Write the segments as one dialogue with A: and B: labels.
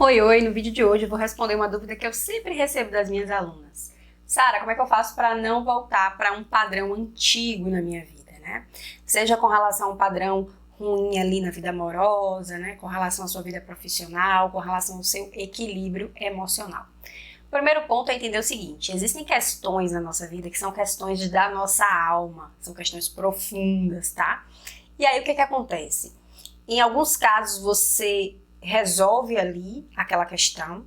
A: Oi, no vídeo de hoje eu vou responder uma dúvida que eu sempre recebo das minhas alunas. Sara, como é que eu faço para não voltar para um padrão antigo na minha vida, né? Seja com relação a um padrão ruim ali na vida amorosa, né? Com relação à sua vida profissional, com relação ao seu equilíbrio emocional. O primeiro ponto é entender o seguinte: existem questões na nossa vida que são questões da nossa alma, são questões profundas, tá? E aí o que acontece? Em alguns casos você resolve ali aquela questão,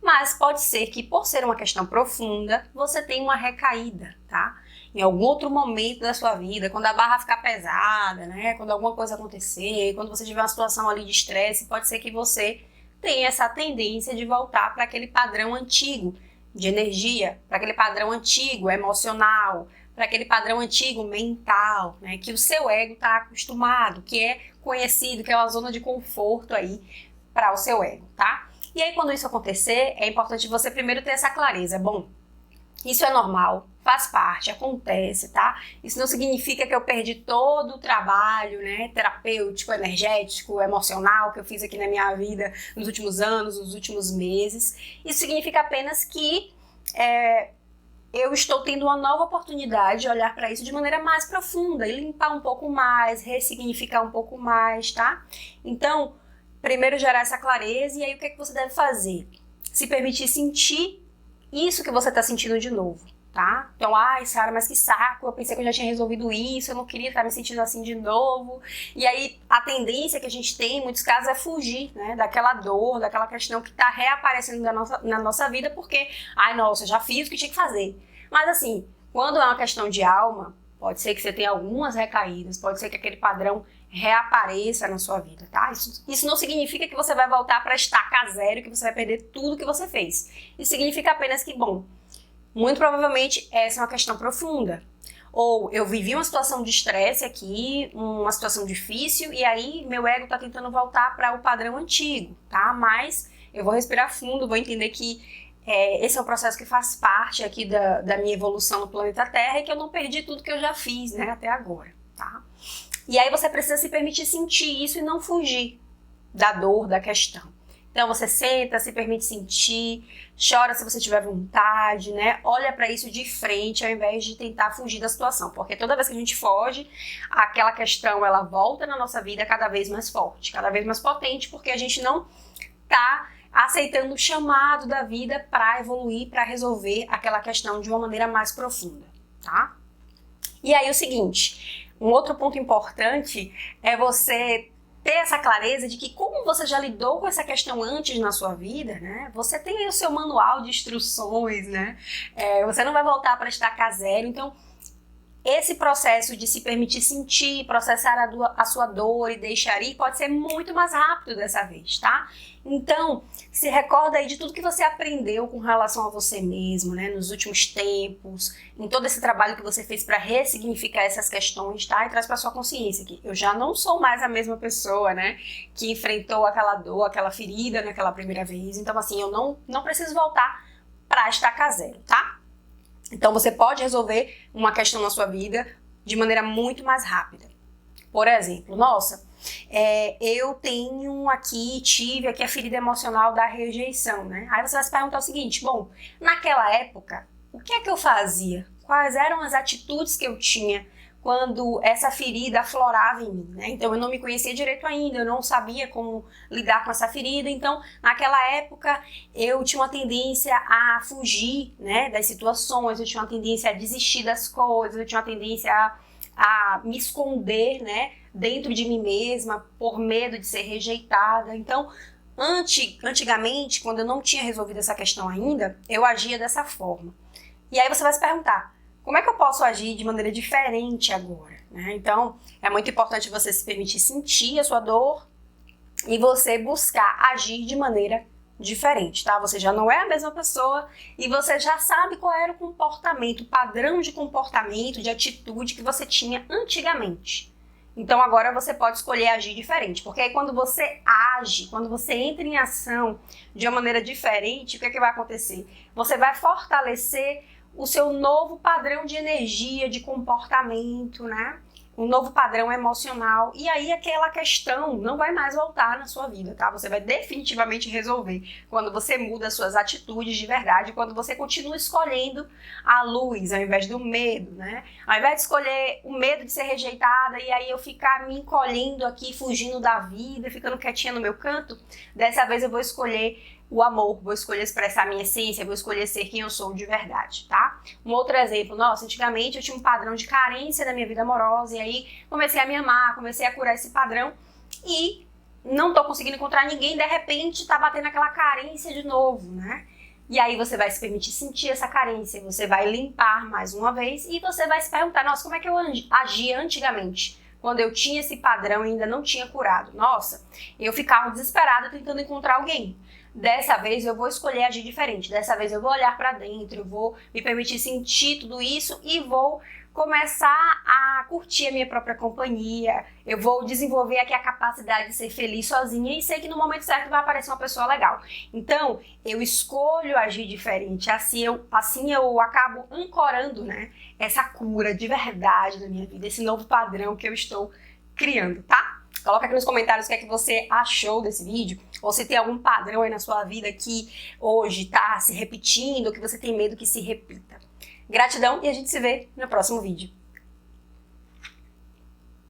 A: mas pode ser que por ser uma questão profunda, você tenha uma recaída, tá? Em algum outro momento da sua vida, quando a barra ficar pesada, né? Quando alguma coisa acontecer, quando você tiver uma situação ali de estresse, pode ser que você tenha essa tendência de voltar para aquele padrão antigo de energia, para aquele padrão antigo emocional, para aquele padrão antigo mental, né? Que o seu ego está acostumado, que é conhecido, que é uma zona de conforto aí para o seu ego, tá? E aí, quando isso acontecer, é importante você primeiro ter essa clareza. Bom, isso é normal, faz parte, acontece, tá? Isso não significa que eu perdi todo o trabalho, né, terapêutico, energético, emocional que eu fiz aqui na minha vida nos últimos anos, nos últimos meses. Isso significa apenas que eu estou tendo uma nova oportunidade de olhar para isso de maneira mais profunda e limpar um pouco mais, ressignificar um pouco mais, tá? Então, primeiro gerar essa clareza, e aí o que você deve fazer? Se permitir sentir isso que você está sentindo de novo, tá? Então, ai, Sara, mas que saco, eu pensei que eu já tinha resolvido isso, eu não queria estar me sentindo assim de novo. E aí, a tendência que a gente tem, em muitos casos, é fugir, né? Daquela dor, daquela questão que está reaparecendo na nossa vida, porque, ai, nossa, já fiz o que tinha que fazer. Mas assim, quando é uma questão de alma, pode ser que você tenha algumas recaídas, pode ser que aquele padrão reapareça na sua vida, tá? Isso não significa que você vai voltar para estaca zero, que você vai perder tudo que você fez. Isso significa apenas que, bom, muito provavelmente essa é uma questão profunda. Ou eu vivi uma situação de estresse aqui, uma situação difícil, e aí meu ego tá tentando voltar para o padrão antigo, tá? Mas eu vou respirar fundo, vou entender que esse é um processo que faz parte aqui da minha evolução no planeta Terra e que eu não perdi tudo que eu já fiz, né, até agora, tá? E aí você precisa se permitir sentir isso e não fugir da dor, da questão. Então você senta, se permite sentir, chora se você tiver vontade, né? Olha para isso de frente ao invés de tentar fugir da situação, porque toda vez que a gente foge, aquela questão ela volta na nossa vida cada vez mais forte, cada vez mais potente, porque a gente não tá aceitando o chamado da vida para evoluir, para resolver aquela questão de uma maneira mais profunda, tá? E aí o seguinte, um outro ponto importante é você ter essa clareza de que como você já lidou com essa questão antes na sua vida, né? Você tem aí o seu manual de instruções, né? Você não vai voltar para estaca zero, então esse processo de se permitir sentir, processar a sua dor e deixar ir pode ser muito mais rápido dessa vez, tá? Então, se recorda aí de tudo que você aprendeu com relação a você mesmo, né? Nos últimos tempos, em todo esse trabalho que você fez para ressignificar essas questões, tá? E traz para sua consciência que eu já não sou mais a mesma pessoa, né? Que enfrentou aquela dor, aquela ferida naquela primeira vez. Então, assim, eu não preciso voltar para estaca zero, tá? Então, você pode resolver uma questão na sua vida de maneira muito mais rápida. Por exemplo, nossa, eu tive aqui a ferida emocional da rejeição, né? Aí você vai se perguntar o seguinte, bom, naquela época, o que é que eu fazia? Quais eram as atitudes que eu tinha quando essa ferida aflorava em mim, né? Então eu não me conhecia direito ainda, eu não sabia como lidar com essa ferida, então naquela época eu tinha uma tendência a fugir, né, das situações, eu tinha uma tendência a desistir das coisas, eu tinha uma tendência a me esconder, né, dentro de mim mesma por medo de ser rejeitada. Então antigamente, quando eu não tinha resolvido essa questão ainda, eu agia dessa forma. E aí você vai se perguntar, como é que eu posso agir de maneira diferente agora, né? Então, é muito importante você se permitir sentir a sua dor e você buscar agir de maneira diferente, tá? Você já não é a mesma pessoa e você já sabe qual era o comportamento, o padrão de comportamento, de atitude que você tinha antigamente. Então, agora você pode escolher agir diferente, porque aí quando você age, quando você entra em ação de uma maneira diferente, o que é que vai acontecer? Você vai fortalecer o seu novo padrão de energia, de comportamento, né? um novo padrão emocional, e aí aquela questão não vai mais voltar na sua vida, tá? Você vai definitivamente resolver quando você muda suas atitudes de verdade, quando você continua escolhendo a luz ao invés do medo, né? Ao invés de escolher o medo de ser rejeitada e aí eu ficar me encolhendo aqui, fugindo da vida, ficando quietinha no meu canto, dessa vez eu vou escolher o amor, vou escolher expressar minha essência, vou escolher ser quem eu sou de verdade, tá? Um outro exemplo, nossa, antigamente eu tinha um padrão de carência na minha vida amorosa e aí comecei a me amar, comecei a curar esse padrão e não tô conseguindo encontrar ninguém, de repente tá batendo aquela carência de novo, né? E aí você vai se permitir sentir essa carência, você vai limpar mais uma vez e você vai se perguntar, nossa, como é que eu agia antigamente? Quando eu tinha esse padrão e ainda não tinha curado. Nossa, eu ficava desesperada tentando encontrar alguém. Dessa vez eu vou escolher agir diferente. Dessa vez eu vou olhar pra dentro, eu vou me permitir sentir tudo isso e vou começar a curtir a minha própria companhia. Eu vou desenvolver aqui a capacidade de ser feliz sozinha e sei que no momento certo vai aparecer uma pessoa legal. Então, eu escolho agir diferente. Assim eu acabo ancorando, né, essa cura de verdade na minha vida, esse novo padrão que eu estou criando, tá? Coloca aqui nos comentários o que é que você achou desse vídeo, ou se tem algum padrão aí na sua vida que hoje tá se repetindo, ou que você tem medo que se repita. Gratidão e a gente se vê no próximo vídeo.